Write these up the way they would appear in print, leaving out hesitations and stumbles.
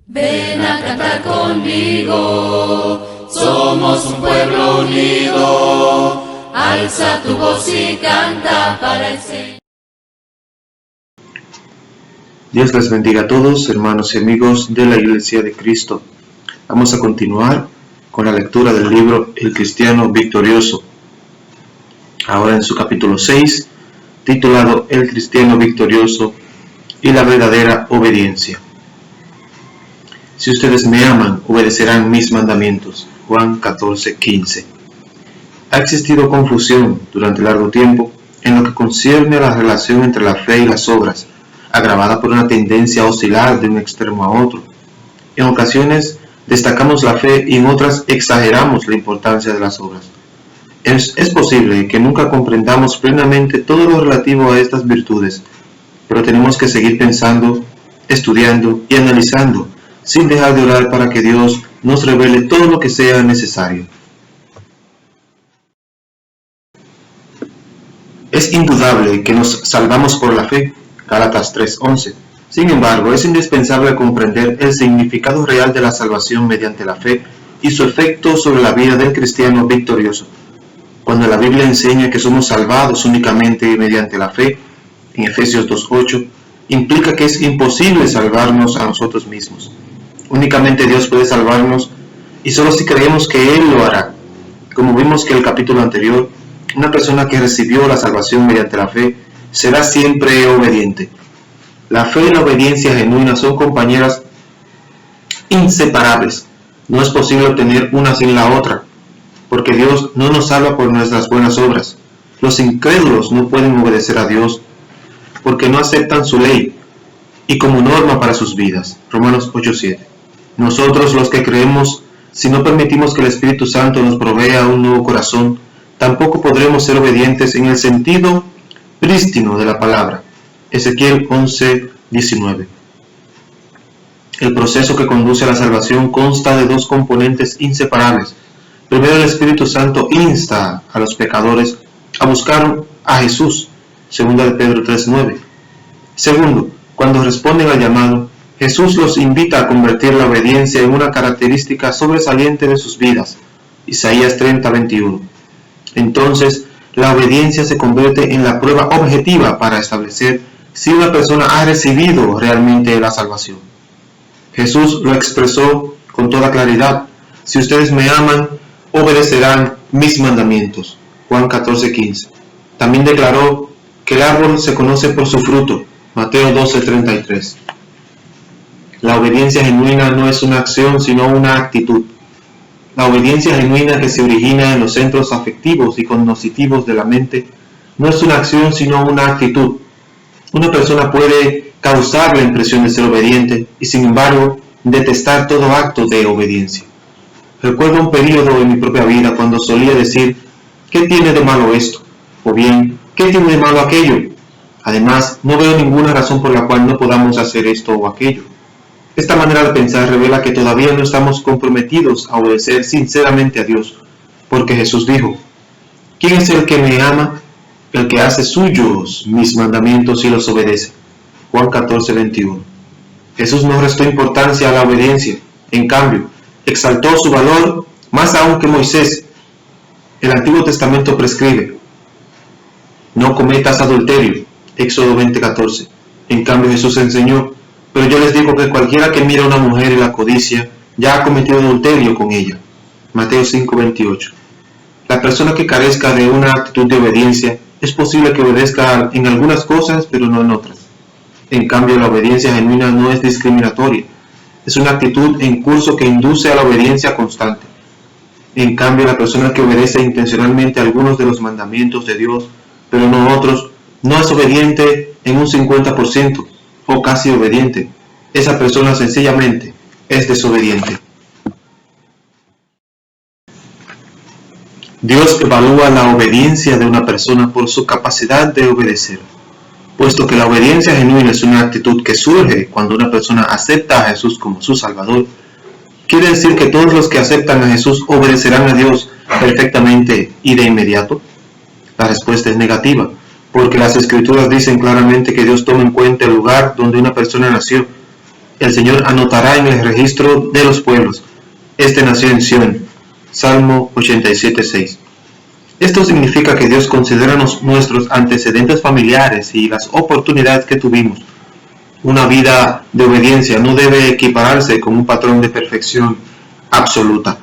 Ven a cantar conmigo, somos un pueblo unido, alza tu voz y canta para el Señor. Dios les bendiga a todos, hermanos y amigos de la Iglesia de Cristo. Vamos a continuar con la lectura del libro El Cristiano Victorioso. Ahora en su capítulo 6, titulado El Cristiano Victorioso y la verdadera obediencia. Si ustedes me aman, obedecerán mis mandamientos. Juan 14:15. Ha existido confusión durante largo tiempo en lo que concierne a la relación entre la fe y las obras, agravada por una tendencia a oscilar de un extremo a otro. En ocasiones destacamos la fe y en otras exageramos la importancia de las obras. Es posible que nunca comprendamos plenamente todo lo relativo a estas virtudes, pero tenemos que seguir pensando, estudiando y analizando, sin dejar de orar para que Dios nos revele todo lo que sea necesario. Es indudable que nos salvamos por la fe, Gálatas 3:11. Sin embargo, es indispensable comprender el significado real de la salvación mediante la fe y su efecto sobre la vida del cristiano victorioso. Cuando la Biblia enseña que somos salvados únicamente mediante la fe, en Efesios 2:8, implica que es imposible salvarnos a nosotros mismos. Únicamente Dios puede salvarnos y solo si creemos que Él lo hará. Como vimos que en el capítulo anterior, una persona que recibió la salvación mediante la fe será siempre obediente. La fe y la obediencia genuina son compañeras inseparables. No es posible obtener una sin la otra, porque Dios no nos salva por nuestras buenas obras. Los incrédulos no pueden obedecer a Dios porque no aceptan su ley y como norma para sus vidas. Romanos 8:7. Nosotros los que creemos, si no permitimos que el Espíritu Santo nos provea un nuevo corazón, tampoco podremos ser obedientes en el sentido prístino de la palabra. Ezequiel 11:19. El proceso que conduce a la salvación consta de dos componentes inseparables. Primero, el Espíritu Santo insta a los pecadores a buscar a Jesús, 2 de Pedro 3:9. Segundo, cuando responden al llamado, Jesús los invita a convertir la obediencia en una característica sobresaliente de sus vidas, Isaías 30:21. Entonces, la obediencia se convierte en la prueba objetiva para establecer si una persona ha recibido realmente la salvación. Jesús lo expresó con toda claridad: si ustedes me aman, obedecerán mis mandamientos. Juan 14:15. También declaró que el árbol se conoce por su fruto. Mateo 12:33. La obediencia genuina no es una acción, sino una actitud. La obediencia genuina que se origina en los centros afectivos y cognitivos de la mente no es una acción, sino una actitud. Una persona puede causar la impresión de ser obediente y, sin embargo, detestar todo acto de obediencia. Recuerdo un periodo en mi propia vida cuando solía decir: ¿qué tiene de malo esto? O bien, ¿qué tiene de malo aquello? Además, no veo ninguna razón por la cual no podamos hacer esto o aquello. Esta manera de pensar revela que todavía no estamos comprometidos a obedecer sinceramente a Dios, porque Jesús dijo: ¿quién es el que me ama? El que hace suyos mis mandamientos y los obedece. Juan 14:21. Jesús no restó importancia a la obediencia, en cambio, exaltó su valor más aún que Moisés. El Antiguo Testamento prescribe: no cometas adulterio, Éxodo 20:14. En cambio, Jesús enseñó: pero yo les digo que cualquiera que mira a una mujer y la codicia, ya ha cometido adulterio con ella. Mateo 5:28. La persona que carezca de una actitud de obediencia, es posible que obedezca en algunas cosas, pero no en otras. En cambio, la obediencia genuina no es discriminatoria. Es una actitud en curso que induce a la obediencia constante. En cambio, la persona que obedece intencionalmente algunos de los mandamientos de Dios, pero no otros, no es obediente en un 50%. O casi obediente. Esa persona sencillamente es desobediente. Dios evalúa la obediencia de una persona por su capacidad de obedecer. Puesto que la obediencia genuina es una actitud que surge cuando una persona acepta a Jesús como su Salvador, ¿quiere decir que todos los que aceptan a Jesús obedecerán a Dios perfectamente y de inmediato? La respuesta es negativa, porque las Escrituras dicen claramente que Dios toma en cuenta el lugar donde una persona nació. El Señor anotará en el registro de los pueblos. Este nació en Sión. Salmo 87:6. Esto significa que Dios considera nuestros antecedentes familiares y las oportunidades que tuvimos. Una vida de obediencia no debe equipararse con un patrón de perfección absoluta.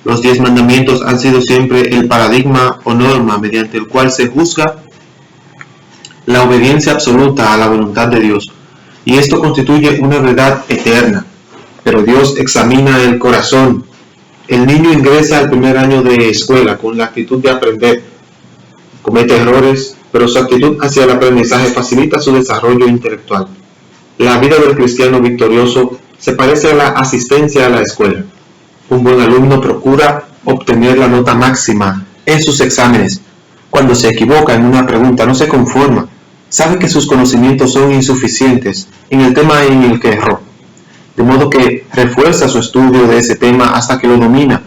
Los 10 mandamientos han sido siempre el paradigma o norma mediante el cual se juzga la obediencia absoluta a la voluntad de Dios, y esto constituye una verdad eterna. Pero Dios examina el corazón. El niño ingresa al primer año de escuela con la actitud de aprender. Comete errores, pero su actitud hacia el aprendizaje facilita su desarrollo intelectual. La vida del cristiano victorioso se parece a la asistencia a la escuela. Un buen alumno procura obtener la nota máxima en sus exámenes. Cuando se equivoca en una pregunta no se conforma. Sabe que sus conocimientos son insuficientes en el tema en el que erró, de modo que refuerza su estudio de ese tema hasta que lo domina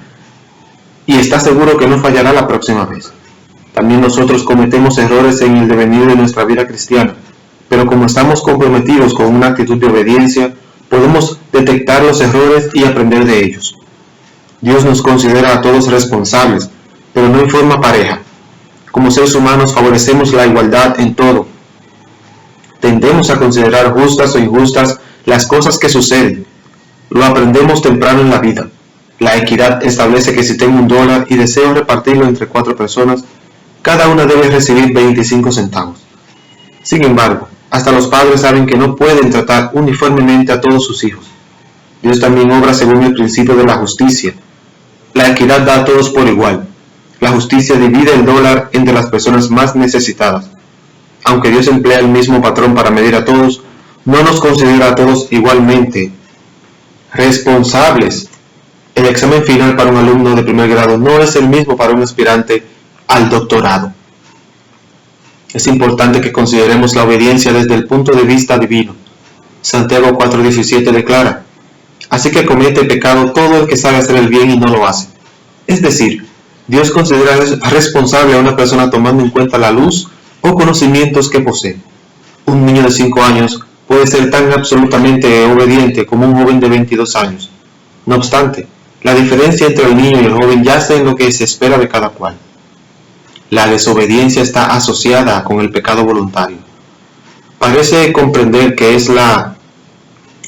y está seguro que no fallará la próxima vez. También nosotros cometemos errores en el devenir de nuestra vida cristiana, pero como estamos comprometidos con una actitud de obediencia, podemos detectar los errores y aprender de ellos. Dios nos considera a todos responsables, pero no en forma pareja. Como seres humanos favorecemos la igualdad en todo. Tendemos a considerar justas o injustas las cosas que suceden. Lo aprendemos temprano en la vida. La equidad establece que si tengo $1 y deseo repartirlo entre 4 personas, cada una debe recibir 25 centavos. Sin embargo, hasta los padres saben que no pueden tratar uniformemente a todos sus hijos. Dios también obra según el principio de la justicia. La equidad da a todos por igual. La justicia divide el $1 entre las personas más necesitadas. Aunque Dios emplea el mismo patrón para medir a todos, no nos considera a todos igualmente responsables. El examen final para un alumno de primer grado no es el mismo para un aspirante al doctorado. Es importante que consideremos la obediencia desde el punto de vista divino. Santiago 4:17 declara: así que comete pecado todo el que sabe hacer el bien y no lo hace. Es decir, Dios considera responsable a una persona tomando en cuenta la luz o conocimientos que posee. Un niño de 5 años puede ser tan absolutamente obediente como un joven de 22 años. No obstante, la diferencia entre el niño y el joven yace en lo que se espera de cada cual. La desobediencia está asociada con el pecado voluntario. Parece comprender que es la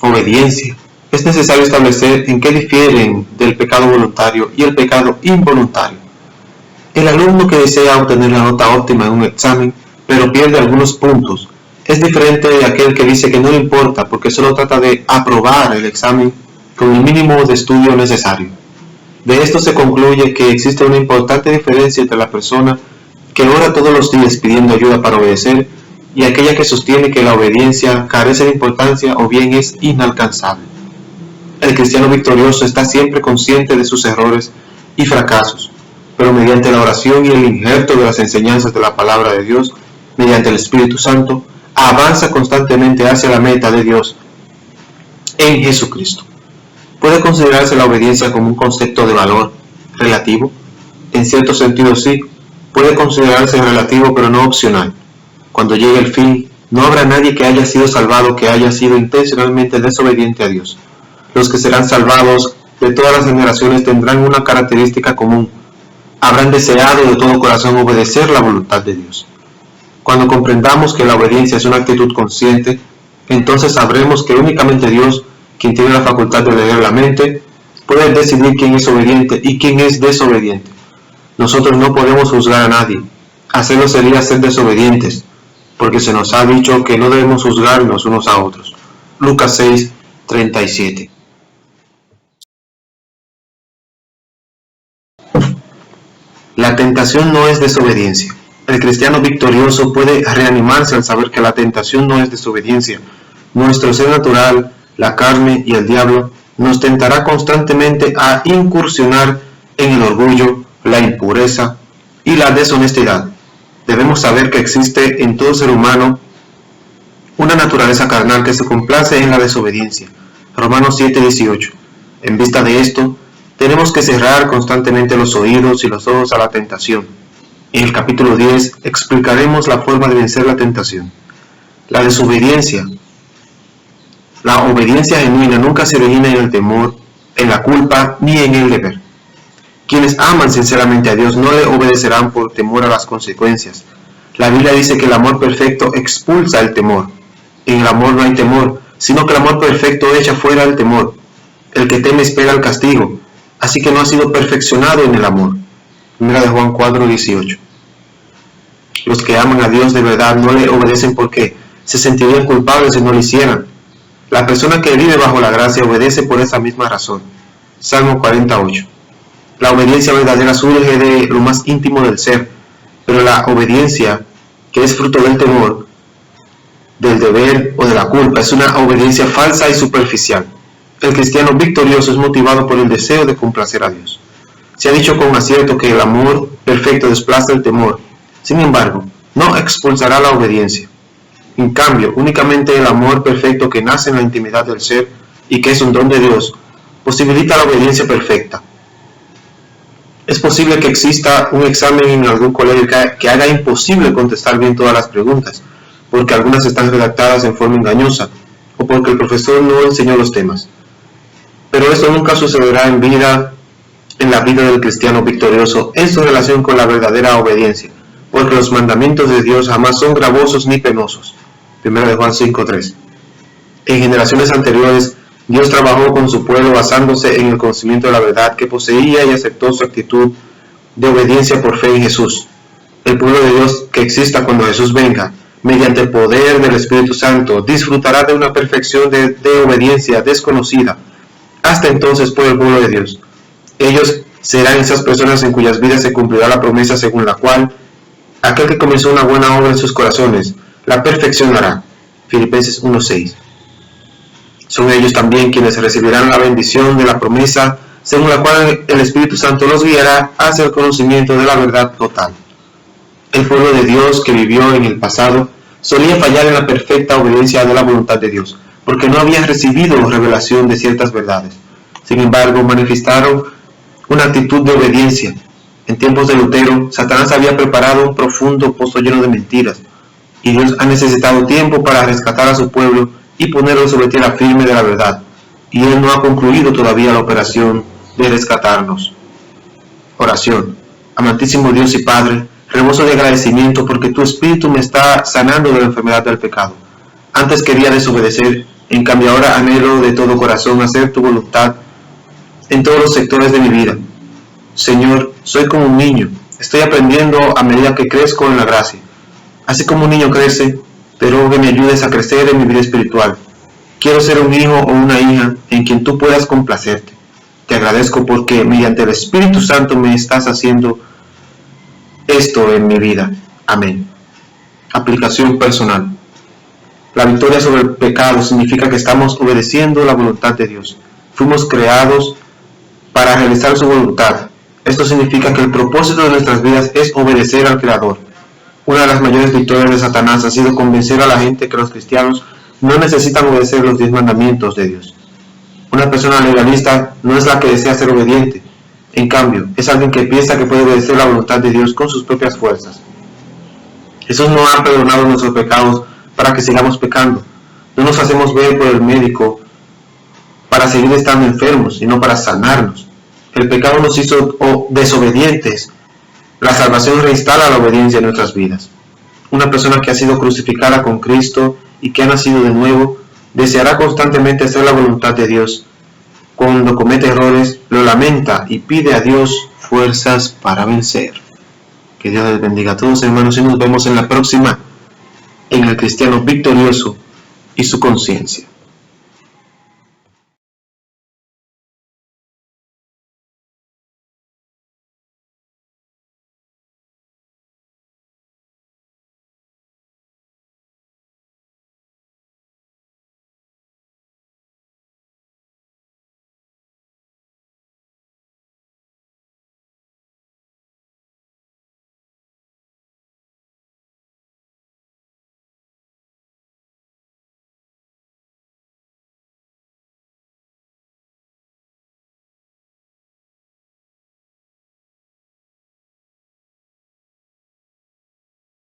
obediencia. Es necesario establecer en qué difieren del pecado voluntario y el pecado involuntario. El alumno que desea obtener la nota óptima en un examen, pero pierde algunos puntos, es diferente de aquel que dice que no le importa porque solo trata de aprobar el examen con el mínimo de estudio necesario. De esto se concluye que existe una importante diferencia entre la persona que ora todos los días pidiendo ayuda para obedecer y aquella que sostiene que la obediencia carece de importancia o bien es inalcanzable. El cristiano victorioso está siempre consciente de sus errores y fracasos, pero mediante la oración y el injerto de las enseñanzas de la palabra de Dios, mediante el Espíritu Santo, avanza constantemente hacia la meta de Dios en Jesucristo. ¿Puede considerarse la obediencia como un concepto de valor relativo? En cierto sentido sí, puede considerarse relativo pero no opcional. Cuando llegue el fin, no habrá nadie que haya sido salvado que haya sido intencionalmente desobediente a Dios. Los que serán salvados de todas las generaciones tendrán una característica común: habrán deseado de todo corazón obedecer la voluntad de Dios. Cuando comprendamos que la obediencia es una actitud consciente, entonces sabremos que únicamente Dios, quien tiene la facultad de leer la mente, puede decidir quién es obediente y quién es desobediente. Nosotros no podemos juzgar a nadie. Hacerlo sería ser desobedientes, porque se nos ha dicho que no debemos juzgarnos unos a otros. Lucas 6:37. La tentación no es desobediencia. El cristiano victorioso puede reanimarse al saber que la tentación no es desobediencia. Nuestro ser natural, la carne y el diablo, nos tentará constantemente a incursionar en el orgullo, la impureza y la deshonestidad. Debemos saber que existe en todo ser humano una naturaleza carnal que se complace en la desobediencia. Romanos 7:18. En vista de esto, tenemos que cerrar constantemente los oídos y los ojos a la tentación. En el capítulo 10 explicaremos la forma de vencer la tentación. La desobediencia La obediencia genuina nunca se origina en el temor, en la culpa, ni en el deber. Quienes aman sinceramente a Dios no le obedecerán por temor a las consecuencias. La Biblia dice que el amor perfecto expulsa el temor. En el amor no hay temor, sino que el amor perfecto echa fuera el temor. El que teme espera el castigo, así que no ha sido perfeccionado en el amor. 1 de Juan 4:18. Los que aman a Dios de verdad no le obedecen porque se sentirían culpables si no lo hicieran. La persona que vive bajo la gracia obedece por esa misma razón. Salmo 48. La obediencia verdadera surge de lo más íntimo del ser, pero la obediencia que es fruto del temor, del deber o de la culpa es una obediencia falsa y superficial. El cristiano victorioso es motivado por el deseo de complacer a Dios. Se ha dicho con acierto que el amor perfecto desplaza el temor. Sin embargo, no expulsará la obediencia. En cambio, únicamente el amor perfecto que nace en la intimidad del ser y que es un don de Dios, posibilita la obediencia perfecta. Es posible que exista un examen en algún colegio que haga imposible contestar bien todas las preguntas, porque algunas están redactadas en forma engañosa, o porque el profesor no enseñó los temas. Pero esto nunca sucederá en la vida del cristiano victorioso en su relación con la verdadera obediencia, porque los mandamientos de Dios jamás son gravosos ni penosos. 1 de Juan 5:3. En generaciones anteriores, Dios trabajó con su pueblo basándose en el conocimiento de la verdad que poseía y aceptó su actitud de obediencia por fe en Jesús. El pueblo de Dios que exista cuando Jesús venga, mediante el poder del Espíritu Santo, disfrutará de una perfección de obediencia desconocida hasta entonces por el pueblo de Dios. Ellos serán esas personas en cuyas vidas se cumplirá la promesa según la cual aquel que comenzó una buena obra en sus corazones la perfeccionará. Filipenses 1:6. Son ellos también quienes recibirán la bendición de la promesa según la cual el Espíritu Santo los guiará hacia el conocimiento de la verdad total. El pueblo de Dios que vivió en el pasado solía fallar en la perfecta obediencia de la voluntad de Dios, porque no habían recibido revelación de ciertas verdades. Sin embargo, manifestaron una actitud de obediencia. En tiempos de Lutero, Satanás había preparado un profundo pozo lleno de mentiras, y Dios ha necesitado tiempo para rescatar a su pueblo y ponerlo sobre tierra firme de la verdad, y Él no ha concluido todavía la operación de rescatarnos. Oración. Amantísimo Dios y Padre, reboso de agradecimiento porque tu Espíritu me está sanando de la enfermedad del pecado. Antes quería desobedecer, en cambio ahora anhelo de todo corazón hacer tu voluntad en todos los sectores de mi vida. Señor, soy como un niño, estoy aprendiendo a medida que crezco en la gracia. Así como un niño crece, te ruego que me ayudes a crecer en mi vida espiritual. Quiero ser un hijo o una hija en quien tú puedas complacerte. Te agradezco porque mediante el Espíritu Santo me estás haciendo esto en mi vida. Amén. Aplicación personal. La victoria sobre el pecado significa que estamos obedeciendo la voluntad de Dios. Fuimos creados para realizar su voluntad. Esto significa que el propósito de nuestras vidas es obedecer al Creador. Una de las mayores victorias de Satanás ha sido convencer a la gente que los cristianos no necesitan obedecer los 10 mandamientos de Dios. Una persona legalista no es la que desea ser obediente. En cambio, es alguien que piensa que puede obedecer la voluntad de Dios con sus propias fuerzas. Jesús no ha perdonado nuestros pecados para que sigamos pecando. No nos hacemos ver por el médico para seguir estando enfermos, sino para sanarnos. El pecado nos hizo desobedientes. La salvación reinstala la obediencia en nuestras vidas. Una persona que ha sido crucificada con Cristo y que ha nacido de nuevo, deseará constantemente hacer la voluntad de Dios. Cuando comete errores, lo lamenta y pide a Dios fuerzas para vencer. Que Dios les bendiga a todos, hermanos, y nos vemos en la próxima, en el cristiano victorioso y su conciencia.